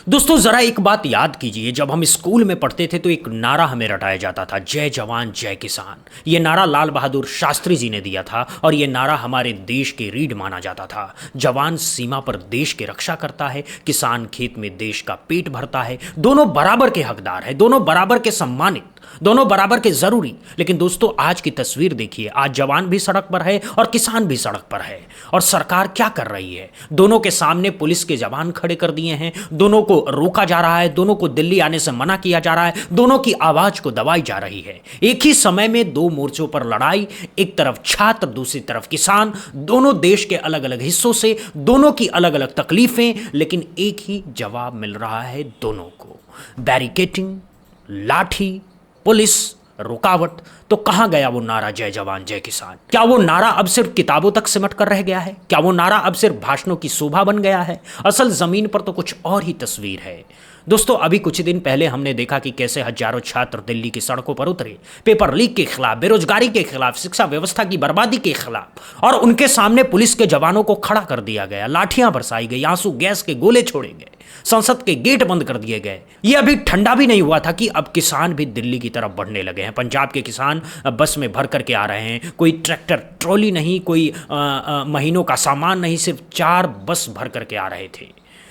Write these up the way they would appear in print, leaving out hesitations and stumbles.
दोस्तों जरा एक बात याद कीजिए, जब हम स्कूल में पढ़ते थे तो एक नारा हमें रटाया जाता था, जय जवान जय किसान। ये नारा लाल बहादुर शास्त्री जी ने दिया था और ये नारा हमारे देश के रीढ़ माना जाता था। जवान सीमा पर देश की रक्षा करता है, किसान खेत में देश का पेट भरता है। दोनों बराबर के हकदार हैं, दोनों बराबर के सम्मानित, दोनों बराबर के जरूरी। लेकिन दोस्तों आज की तस्वीर देखिए, आज जवान भी सड़क पर है और किसान भी सड़क पर है। और सरकार क्या कर रही है? दोनों के सामने पुलिस के जवान खड़े कर दिए हैं, दोनों को रोका जा रहा है, दोनों को दिल्ली आने से मना किया जा रहा है, दोनों की आवाज को दबाई जा रही है। एक ही समय में दो मोर्चों पर लड़ाई, एक तरफ छात्र दूसरी तरफ किसान, दोनों देश के अलग अलग हिस्सों से, दोनों की अलग अलग तकलीफें, लेकिन एक ही जवाब मिल रहा है दोनों को, बैरिकेटिंग, लाठी, पुलिस, रुकावट। तो कहां गया वो नारा जय जवान जय किसान? क्या वो नारा अब सिर्फ किताबों तक सिमट कर रह गया है? क्या वो नारा अब सिर्फ भाषणों की शोभा बन गया है? असल जमीन पर तो कुछ और ही तस्वीर है। दोस्तों अभी कुछ दिन पहले हमने देखा कि कैसे हजारों छात्र दिल्ली की सड़कों पर उतरे, पेपर लीक के खिलाफ, बेरोजगारी के खिलाफ, शिक्षा व्यवस्था की बर्बादी के खिलाफ, और उनके सामने पुलिस के जवानों को खड़ा कर दिया गया, लाठियां बरसाई गई, आंसू गैस के गोले छोड़े गए, संसद के गेट बंद कर दिए गए। ये अभी ठंडा भी नहीं हुआ था कि अब किसान भी दिल्ली की तरफ बढ़ने लगे हैं। पंजाब के किसान बस में भर करके आ रहे हैं, कोई ट्रैक्टर ट्रॉली नहीं, कोई महीनों का सामान नहीं, सिर्फ 4 बस भर करके आ रहे थे,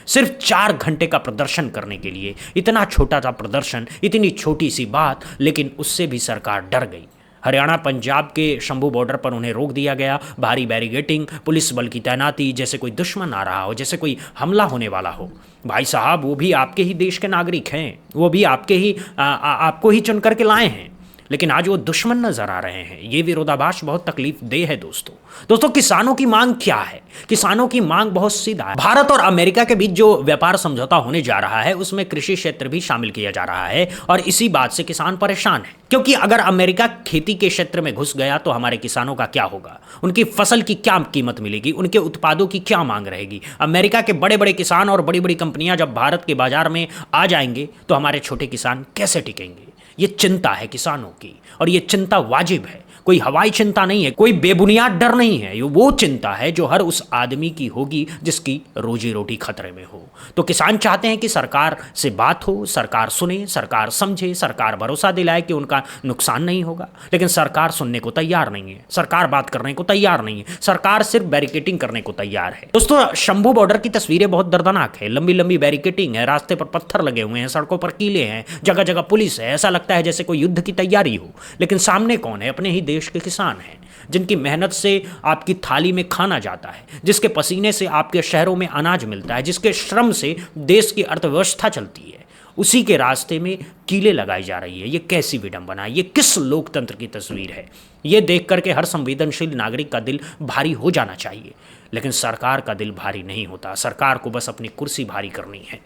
सिर्फ 4 घंटे का प्रदर्शन करने के लिए। इतना छोटा सा प्रदर्शन, इतनी छोटी सी बात, लेकिन उससे भी सरकार डर गई। हरियाणा पंजाब के शंभू बॉर्डर पर उन्हें रोक दिया गया, भारी बैरिगेटिंग, पुलिस बल की तैनाती, जैसे कोई दुश्मन आ रहा हो, जैसे कोई हमला होने वाला हो। भाई साहब वो भी आपके ही देश के नागरिक हैं, वो भी आपके ही आपको ही चुन करके लाए हैं, लेकिन आज वो दुश्मन नजर आ रहे हैं। ये विरोधाभास बहुत तकलीफ दे है दोस्तों किसानों की मांग क्या है? किसानों की मांग बहुत सीधा है। भारत और अमेरिका के बीच जो व्यापार समझौता होने जा रहा है उसमें कृषि क्षेत्र भी शामिल किया जा रहा है, और इसी बात से किसान परेशान है, क्योंकि अगर अमेरिका खेती के क्षेत्र में घुस गया तो हमारे किसानों का क्या होगा? उनकी फसल की क्या कीमत मिलेगी? उनके उत्पादों की क्या मांग रहेगी? अमेरिका के बड़े बड़े किसान और बड़ी बड़ी कंपनियां जब भारत के बाजार में आ जाएंगे तो हमारे छोटे किसान कैसे टिकेंगे? ये चिंता है किसानों की, और ये चिंता वाजिब है। कोई हवाई चिंता नहीं है, कोई बेबुनियाद डर नहीं है। ये वो चिंता है जो हर उस आदमी की होगी जिसकी रोजी रोटी खतरे में हो। तो किसान चाहते हैं कि सरकार से बात हो, सरकार सुने, सरकार समझे, सरकार भरोसा दिलाए कि उनका नुकसान नहीं होगा। लेकिन सरकार सुनने को तैयार नहीं है, सरकार बात करने को तैयार नहीं है, सरकार सिर्फ बैरिकेटिंग करने को तैयार है। दोस्तों शंभू बॉर्डर की तस्वीरें बहुत दर्दनाक है। लंबी लंबी बैरिकेटिंग है, रास्ते पर पत्थर लगे हुए हैं, सड़कों पर कीले हैं, जगह जगह पुलिस है। ऐसा लगता है जैसे कोई युद्ध की तैयारी हो। लेकिन सामने कौन है? अपने ही देश के किसान हैं, जिनकी मेहनत से आपकी थाली में खाना जाता है, जिसके पसीने से आपके शहरों में अनाज मिलता है, जिसके श्रम से देश की अर्थव्यवस्था चलती है। उसी के रास्ते में कीलें लगाई जा रही है। ये कैसी विडंबना है? ये किस लोकतंत्र की तस्वीर है? ये देख करके हर संवेदनशील नागरिक का दिल भारी हो जाना चाहिए, लेकिन सरकार का दिल भारी नहीं होता। सरकार को बस अपनी कुर्सी भारी करनी है,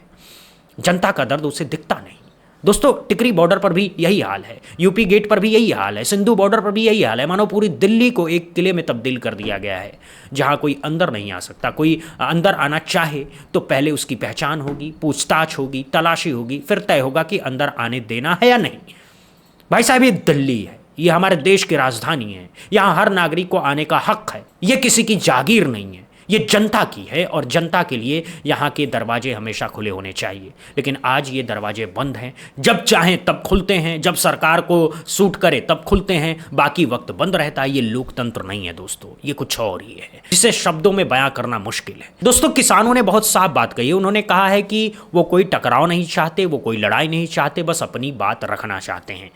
जनता का दर्द उसे दिखता नहीं। दोस्तों टिकरी बॉर्डर पर भी यही हाल है, यूपी गेट पर भी यही हाल है, सिंधु बॉर्डर पर भी यही हाल है। मानो पूरी दिल्ली को एक किले में तब्दील कर दिया गया है, जहां कोई अंदर नहीं आ सकता। कोई अंदर आना चाहे तो पहले उसकी पहचान होगी, पूछताछ होगी, तलाशी होगी, फिर तय होगा कि अंदर आने देना है या नहीं। भाई साहब ये दिल्ली है, ये हमारे देश की राजधानी है, यहाँ हर नागरिक को आने का हक है। ये किसी की जागीर नहीं है, ये जनता की है, और जनता के लिए यहाँ के दरवाजे हमेशा खुले होने चाहिए। लेकिन आज ये दरवाजे बंद हैं, जब चाहें तब खुलते हैं, जब सरकार को सूट करे तब खुलते हैं, बाकी वक्त बंद रहता है। ये लोकतंत्र नहीं है दोस्तों, ये कुछ और ही है, जिसे शब्दों में बयां करना मुश्किल है। दोस्तों किसानों ने बहुत साफ बात कही है। उन्होंने कहा है कि वो कोई टकराव नहीं चाहते, वो कोई लड़ाई नहीं चाहते, बस अपनी बात रखना चाहते हैं।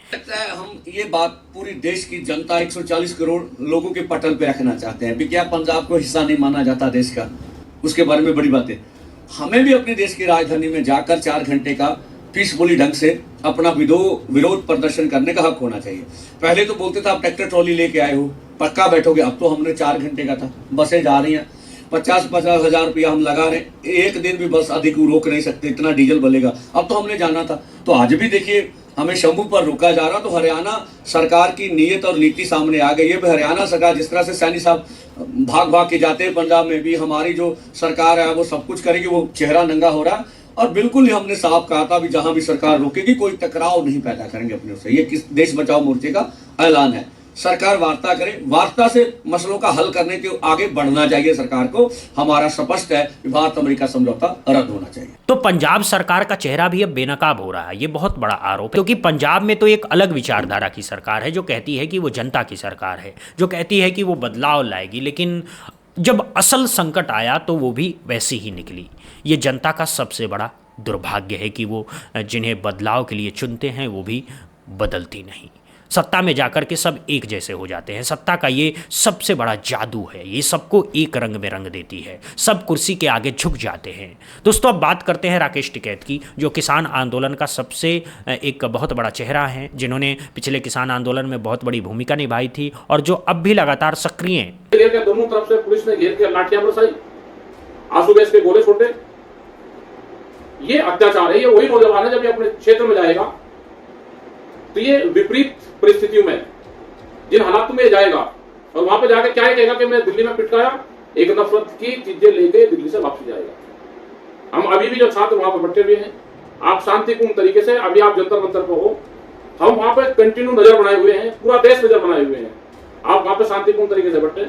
हम ये बात पूरी देश की जनता 140 करोड़ लोगों के पटल पे रखना चाहते हैं। क्या पंजाब को हिस्सा नहीं माना जाता देश का? उसके बारे में बड़ी बातें। हमें भी अपने देश की राजधानी में जाकर 4 घंटे का पीसफुली ढंग से अपना विरोध प्रदर्शन करने का हक होना चाहिए। पहले तो बोलते थे आप ट्रैक्टर ट्रॉली लेके आए हो, पक्का बैठोगे। अब तो हमने 4 घंटे का था, बसें जा रही हैं, 50-50 हजार रुपया हम लगा रहे हैं, एक दिन भी बस अधिक रोक नहीं सकते, इतना डीजल बलेगा। अब तो हमने जाना था, तो आज भी देखिए हमें शंभू पर रोका जा रहा। तो हरियाणा सरकार की नीयत और नीति सामने आ गई है। हरियाणा सरकार जिस तरह से सैनी साहब भाग भाग के जाते हैं, पंजाब में भी हमारी जो सरकार है वो सब कुछ करेगी, वो चेहरा नंगा हो रहा। और बिल्कुल ही हमने साफ कहा था भी जहां भी सरकार रोकेगी कोई टकराव नहीं पैदा करेंगे अपने से। ये किस देश बचाओ मोर्चे का ऐलान है। सरकार वार्ता करे, वार्ता से मसलों का हल करने के आगे बढ़ना चाहिए सरकार को। हमारा स्पष्ट है कि भारत अमेरिका समझौता रद्द होना चाहिए। तो पंजाब सरकार का चेहरा भी अब बेनकाब हो रहा है। ये बहुत बड़ा आरोप है, क्योंकि पंजाब में तो एक अलग विचारधारा की सरकार है जो कहती है कि वो जनता की सरकार है, जो कहती है कि वो बदलाव लाएगी, लेकिन जब असल संकट आया तो वो भी वैसी ही निकली। ये जनता का सबसे बड़ा दुर्भाग्य है कि वो जिन्हें बदलाव के लिए चुनते हैं वो भी बदलती नहीं। सत्ता में जाकर के सब एक जैसे हो जाते हैं। सत्ता का ये सबसे बड़ा जादू है, ये सबको एक रंग में रंग देती है, सब कुर्सी के आगे झुक जाते हैं। दोस्तों, अब बात करते हैं राकेश टिकैत की, जो किसान आंदोलन का सबसे एक बहुत बड़ा चेहरा है, जिन्होंने पिछले किसान आंदोलन में बहुत बड़ी भूमिका निभाई थी और जो अब भी लगातार सक्रिय हैं। दोनों तरफ से पुलिस ने घेर के लाठियां बरसाई, आंसू गैस के गोले छोड़े। ये अत्याचार है। ये वही नौजवान है, जब ये अपने क्षेत्र में जाएगा तो ये विपरीत परिस्थितियों में, जिन हालात में जाएगा और वहां पे जाकर क्या कहेगा कि मैं दिल्ली में पिटकाया, एक नफरत की चीजें लेके दिल्ली से वापस जाएगा। हम अभी भी जो छात्र वहां पर बैठे हुए हैं, आप शांतिपूर्ण तरीके से, अभी आप जंतर मंतर पर हो, हम वहां पे कंटिन्यू नजर बनाए हुए हैं, पूरा देश नजर बनाए हुए हैं, आप वहां पे शांतिपूर्ण तरीके से बैठे।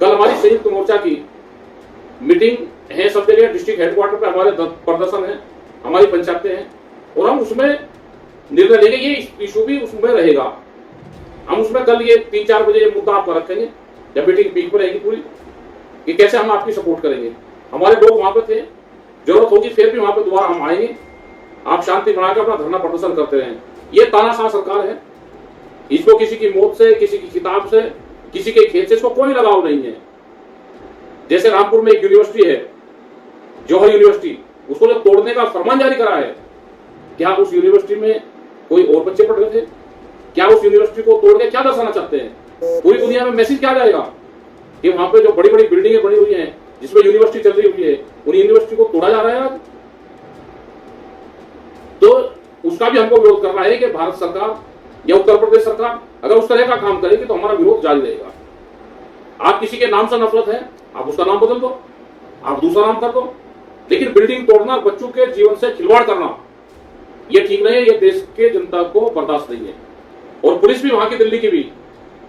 कल हमारी संयुक्त मोर्चा की मीटिंग है, सब जगह डिस्ट्रिक्ट हेडक्वार्टर पे हमारे प्रदर्शन है, हमारी पंचायतें हैं, और हम उसमें निर्णय लेंगे। ये इशू भी उसमें रहेगा। हम उसमें कल ये 3-4 बजे ये मुद्दा आपका रखेंगे, जब मीटिंग पीक पर रहेगी पूरी, कि कैसे हम आपकी सपोर्ट करेंगे। हमारे लोग वहां पे थे, जरूरत होगी फिर भी वहां पे दोबारा हम आएंगे। आप शांति बनाकर अपना धरना प्रदर्शन करते रहें। ये तानाशाह सरकार है, इसको किसी की मौत से, किसी की किताब से, किसी के खेत से इसको कोई लगाव नहीं है। जैसे रामपुर में एक यूनिवर्सिटी है, जौहर यूनिवर्सिटी, उसको जब तोड़ने का फरमान जारी करा है, क्या उस यूनिवर्सिटी में कोई और बच्चे पढ़ रहे थे? क्या उस यूनिवर्सिटी को तोड़ के क्या दर्शाना चाहते हैं? पूरी दुनिया में मैसेज क्या जाएगा कि वहां पे जो बड़ी बड़ी बिल्डिंगें बनी हुई हैं, जिसमें यूनिवर्सिटी चल रही हुई है, उन यूनिवर्सिटी को तोड़ा जा रहा है आज। तो उसका भी हमको विरोध करना है कि भारत सरकार या उत्तर प्रदेश सरकार अगर उस तरह का काम करेगी तो हमारा विरोध जारी रहेगा। आप किसी के नाम से नफरत है, आप उसका नाम बदल दो, आप दूसरा नाम कर दो, लेकिन बिल्डिंग तोड़ना, बच्चों के जीवन से खिलवाड़ करना, ये ठीक नहीं है। ये देश के जनता को बर्दाश्त नहीं है। और पुलिस भी वहां की, दिल्ली की भी,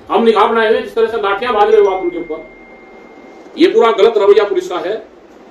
हम निगाह बनाए हुए, जिस तरह से लाठियां भाग रहे हो आप उनके ऊपर, ये पूरा गलत रवैया पुलिस का है,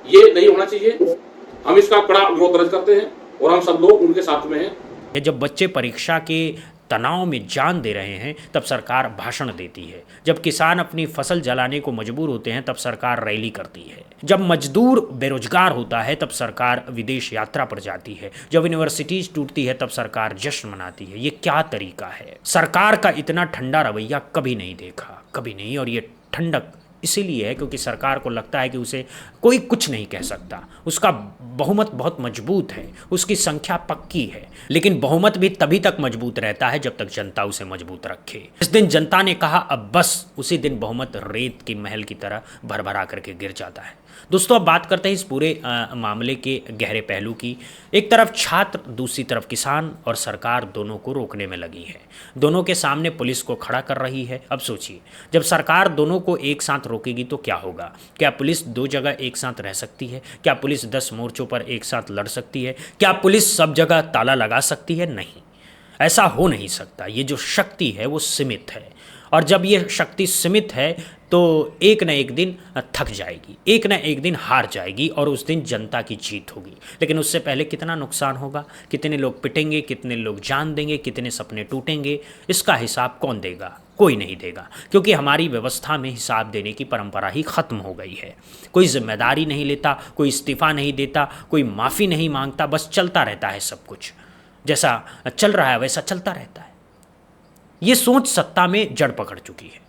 ये नहीं होना चाहिए। हम इसका कड़ा विरोध दर्ज करते हैं और हम सब लोग उनके साथ में हैं। जब बच्चे परीक्षा के तनाव में जान दे रहे हैं तब सरकार भाषण देती है, जब किसान अपनी फसल जलाने को मजबूर होते हैं तब सरकार रैली करती है, जब मजदूर बेरोजगार होता है तब सरकार विदेश यात्रा पर जाती है, जब यूनिवर्सिटीज टूटती है तब सरकार जश्न मनाती है। ये क्या तरीका है? सरकार का इतना ठंडा रवैया कभी नहीं देखा, कभी नहीं। और ये ठंडक इसीलिए है क्योंकि सरकार को लगता है कि उसे कोई कुछ नहीं कह सकता, उसका बहुमत बहुत मजबूत है, उसकी संख्या पक्की है। लेकिन बहुमत भी तभी तक मजबूत रहता है जब तक जनता उसे मजबूत रखे। इस दिन जनता ने कहा अब बस, उसी दिन बहुमत रेत के महल की तरह भरभरा करके गिर जाता है। दोस्तों, अब बात करते हैं इस पूरे मामले के गहरे पहलू की। एक तरफ छात्र, दूसरी तरफ किसान, और सरकार दोनों को रोकने में लगी है। दोनों के सामने पुलिस को खड़ा कर रही है। अब सोचिए, जब सरकार दोनों को एक साथ रोकेगी तो क्या होगा? क्या पुलिस 2 जगह एक साथ रह सकती है? क्या पुलिस 10 मोर्चों पर एक साथ लड़ सकती है? क्या पुलिस सब जगह ताला लगा सकती है? नहीं, ऐसा हो नहीं सकता। ये जो शक्ति है वो सीमित है, और जब ये शक्ति सीमित है तो एक न एक दिन थक जाएगी, एक न एक दिन हार जाएगी, और उस दिन जनता की जीत होगी। लेकिन उससे पहले कितना नुकसान होगा, कितने लोग पिटेंगे, कितने लोग जान देंगे, कितने सपने टूटेंगे, इसका हिसाब कौन देगा? कोई नहीं देगा, क्योंकि हमारी व्यवस्था में हिसाब देने की परंपरा ही ख़त्म हो गई है। कोई जिम्मेदारी नहीं लेता, कोई इस्तीफ़ा नहीं देता, कोई माफ़ी नहीं मांगता, बस चलता रहता है सब कुछ। जैसा चल रहा है वैसा चलता रहता है। ये सोच सत्ता में जड़ पकड़ चुकी है।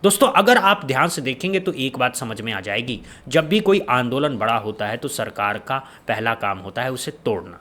दोस्तों, अगर आप ध्यान से देखेंगे तो एक बात समझ में आ जाएगी। जब भी कोई आंदोलन बड़ा होता है तो सरकार का पहला काम होता है उसे तोड़ना।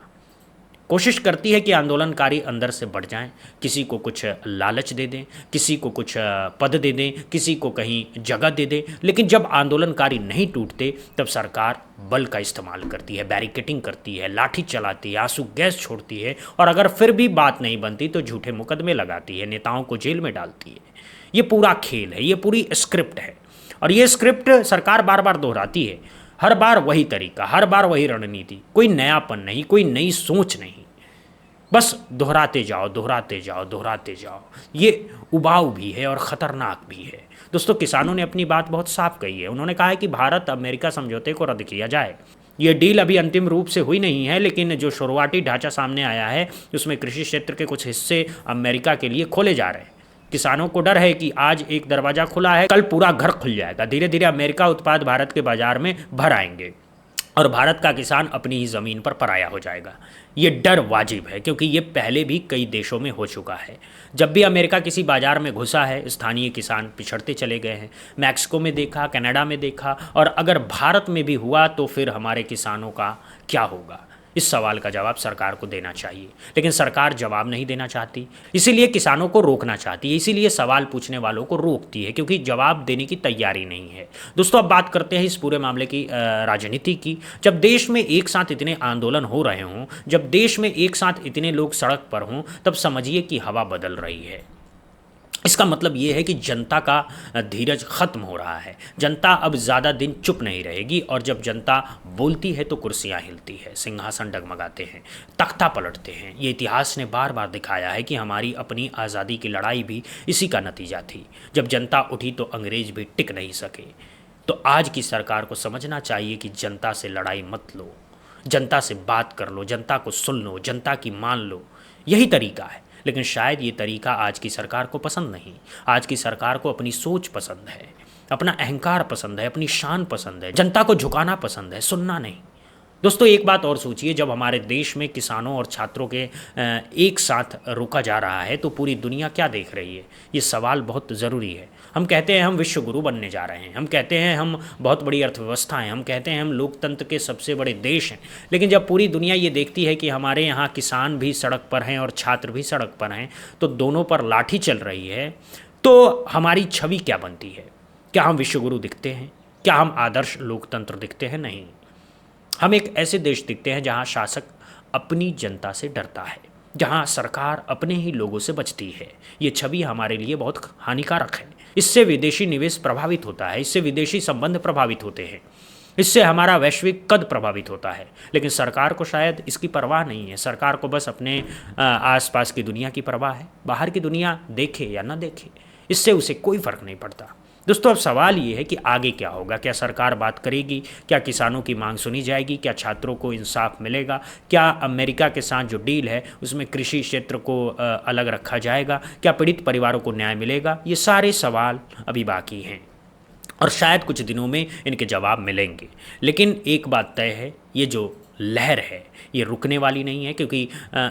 कोशिश करती है कि आंदोलनकारी अंदर से बढ़ जाएं, किसी को कुछ लालच दे दें, किसी को कुछ पद दे दें, किसी को कहीं जगह दे दें। लेकिन जब आंदोलनकारी नहीं टूटते तब सरकार बल का इस्तेमाल करती है, बैरिकेडिंग करती है, लाठी चलाती है, आंसू गैस छोड़ती है, और अगर फिर भी बात नहीं बनती तो झूठे मुकदमे लगाती है, नेताओं को जेल में डालती है। ये पूरा खेल है, ये पूरी स्क्रिप्ट है, और ये स्क्रिप्ट सरकार बार बार दोहराती है। हर बार वही तरीका, हर बार वही रणनीति, कोई नयापन नहीं, कोई नई सोच नहीं। बस दोहराते जाओ दोहराते जाओ दोहराते जाओ। ये उबाऊ भी है और ख़तरनाक भी है। दोस्तों, किसानों ने अपनी बात बहुत साफ कही है। उन्होंने कहा है कि भारत अमेरिका समझौते को रद्द किया जाए। ये डील अभी अंतिम रूप से हुई नहीं है, लेकिन जो शुरुआती ढांचा सामने आया है उसमें कृषि क्षेत्र के कुछ हिस्से अमेरिका के लिए खोले जा रहे हैं। किसानों को डर है कि आज एक दरवाज़ा खुला है, कल पूरा घर खुल जाएगा। धीरे धीरे अमेरिका उत्पाद भारत के बाजार में भर आएंगे और भारत का किसान अपनी ही ज़मीन पर पराया हो जाएगा। ये डर वाजिब है, क्योंकि ये पहले भी कई देशों में हो चुका है। जब भी अमेरिका किसी बाजार में घुसा है, स्थानीय किसान पिछड़ते चले गए हैं। मैक्सिको में देखा, कनाडा में देखा, और अगर भारत में भी हुआ तो फिर हमारे किसानों का क्या होगा? इस सवाल का जवाब सरकार को देना चाहिए, लेकिन सरकार जवाब नहीं देना चाहती। इसीलिए किसानों को रोकना चाहती है, इसीलिए सवाल पूछने वालों को रोकती है, क्योंकि जवाब देने की तैयारी नहीं है। दोस्तों, अब बात करते हैं इस पूरे मामले की राजनीति की। जब देश में एक साथ इतने आंदोलन हो रहे हों, जब देश में एक साथ इतने लोग सड़क पर हों, तब समझिए कि हवा बदल रही है। इसका मतलब ये है कि जनता का धीरज खत्म हो रहा है। जनता अब ज़्यादा दिन चुप नहीं रहेगी, और जब जनता बोलती है तो कुर्सियां हिलती है, सिंहासन डगमगाते हैं, तख्ता पलटते हैं। ये इतिहास ने बार बार दिखाया है कि हमारी अपनी आज़ादी की लड़ाई भी इसी का नतीजा थी। जब जनता उठी तो अंग्रेज भी टिक नहीं सके। तो आज की सरकार को समझना चाहिए कि जनता से लड़ाई मत लो, जनता से बात कर लो, जनता को सुन लो, जनता की मान लो। यही तरीका है। लेकिन शायद ये तरीका आज की सरकार को पसंद नहीं। आज की सरकार को अपनी सोच पसंद है, अपना अहंकार पसंद है, अपनी शान पसंद है, जनता को झुकाना पसंद है, सुनना नहीं। दोस्तों, एक बात और सोचिए, जब हमारे देश में किसानों और छात्रों के एक साथ रोका जा रहा है तो पूरी दुनिया क्या देख रही है? ये सवाल बहुत ज़रूरी है। हम कहते हैं हम विश्व गुरु बनने जा रहे हैं, हम कहते हैं हम बहुत बड़ी अर्थव्यवस्था हैं, हम कहते हैं हम लोकतंत्र के सबसे बड़े देश हैं, लेकिन जब पूरी दुनिया ये देखती है कि हमारे यहाँ किसान भी सड़क पर हैं और छात्र भी सड़क पर हैं, तो दोनों पर लाठी चल रही है, तो हमारी छवि क्या बनती है? क्या हम विश्वगुरु दिखते हैं? क्या हम आदर्श लोकतंत्र दिखते हैं? नहीं। हम एक ऐसे देश दिखते हैं जहां शासक अपनी जनता से डरता है, जहां सरकार अपने ही लोगों से बचती है। ये छवि हमारे लिए बहुत हानिकारक है। इससे विदेशी निवेश प्रभावित होता है, इससे विदेशी संबंध प्रभावित होते हैं, इससे हमारा वैश्विक कद प्रभावित होता है। लेकिन सरकार को शायद इसकी परवाह नहीं है। सरकार को बस अपने आसपास की दुनिया की परवाह है। बाहर की दुनिया देखे या न देखे, इससे उसे कोई फ़र्क नहीं पड़ता। दोस्तों, अब सवाल ये है कि आगे क्या होगा? क्या सरकार बात करेगी? क्या किसानों की मांग सुनी जाएगी? क्या छात्रों को इंसाफ मिलेगा? क्या अमेरिका के साथ जो डील है उसमें कृषि क्षेत्र को अलग रखा जाएगा? क्या पीड़ित परिवारों को न्याय मिलेगा? ये सारे सवाल अभी बाकी हैं और शायद कुछ दिनों में इनके जवाब मिलेंगे। लेकिन एक बात तय है, ये जो लहर है ये रुकने वाली नहीं है, क्योंकि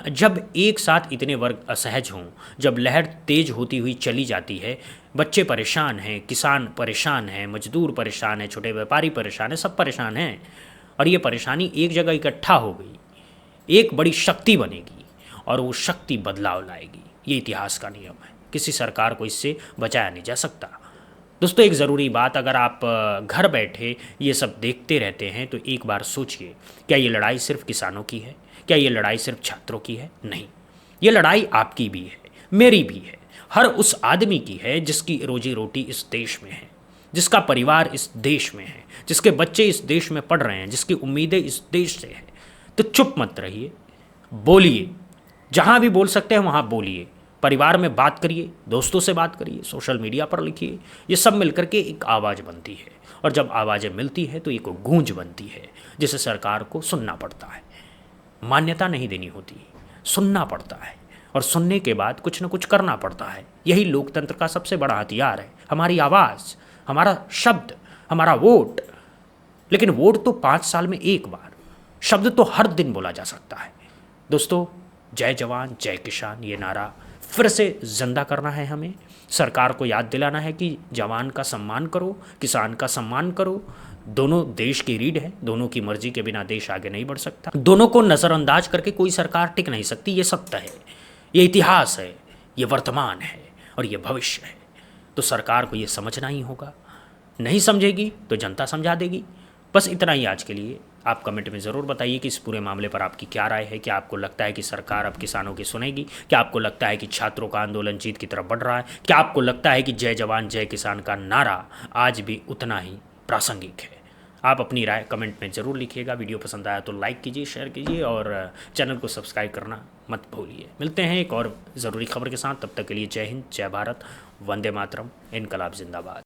जब एक साथ इतने वर्ग असहज हों, जब लहर तेज होती हुई चली जाती है, बच्चे परेशान हैं, किसान परेशान हैं, मजदूर परेशान हैं, छोटे व्यापारी परेशान हैं, सब परेशान हैं, और ये परेशानी एक जगह इकट्ठा हो गई, एक बड़ी शक्ति बनेगी और वो शक्ति बदलाव लाएगी। ये इतिहास का नियम है, किसी सरकार को इससे बचाया नहीं जा सकता। दोस्तों, एक ज़रूरी बात, अगर आप घर बैठे ये सब देखते रहते हैं तो एक बार सोचिए, क्या ये लड़ाई सिर्फ किसानों की है? क्या ये लड़ाई सिर्फ छात्रों की है? नहीं, ये लड़ाई आपकी भी है, मेरी भी है, हर उस आदमी की है जिसकी रोजी रोटी इस देश में है, जिसका परिवार इस देश में है, जिसके बच्चे इस देश में पढ़ रहे हैं, जिसकी उम्मीदें इस देश से हैं। तो चुप मत रहिए, बोलिए, जहाँ भी बोल सकते हैं वहाँ बोलिए, परिवार में बात करिए, दोस्तों से बात करिए, सोशल मीडिया पर लिखिए। ये सब मिलकर के एक आवाज़ बनती है, और जब आवाज़ें मिलती है तो एक गूंज बनती है, जिसे सरकार को सुनना पड़ता है। मान्यता नहीं देनी होती, सुनना पड़ता है, और सुनने के बाद कुछ न कुछ करना पड़ता है। यही लोकतंत्र का सबसे बड़ा हथियार है, हमारी आवाज़, हमारा शब्द, हमारा वोट। लेकिन वोट तो 5 साल में एक बार, शब्द तो हर दिन बोला जा सकता है। दोस्तों, जय जवान जय किसान ये नारा फिर से जिंदा करना है हमें। सरकार को याद दिलाना है कि जवान का सम्मान करो, किसान का सम्मान करो। दोनों देश की रीढ़ है, दोनों की मर्जी के बिना देश आगे नहीं बढ़ सकता। दोनों को नज़रअंदाज करके कोई सरकार टिक नहीं सकती। ये सत्य है, ये इतिहास है, ये वर्तमान है और ये भविष्य है। तो सरकार को ये समझना ही होगा। नहीं समझेगी तो जनता समझा देगी। बस इतना ही आज के लिए। आप कमेंट में ज़रूर बताइए कि इस पूरे मामले पर आपकी क्या राय है। क्या आपको लगता है कि सरकार अब किसानों की सुनेगी? क्या आपको लगता है कि छात्रों का आंदोलन जीत की तरफ बढ़ रहा है? क्या आपको लगता है कि जय जवान जय किसान का नारा आज भी उतना ही प्रासंगिक है? आप अपनी राय कमेंट में ज़रूर लिखिएगा। वीडियो पसंद आया तो लाइक कीजिए, शेयर कीजिए और चैनल को सब्सक्राइब करना मत भूलिए। मिलते हैं एक और ज़रूरी खबर के साथ, तब तक के लिए जय हिंद, जय भारत, वंदे मातरम, इनकलाब जिंदाबाद।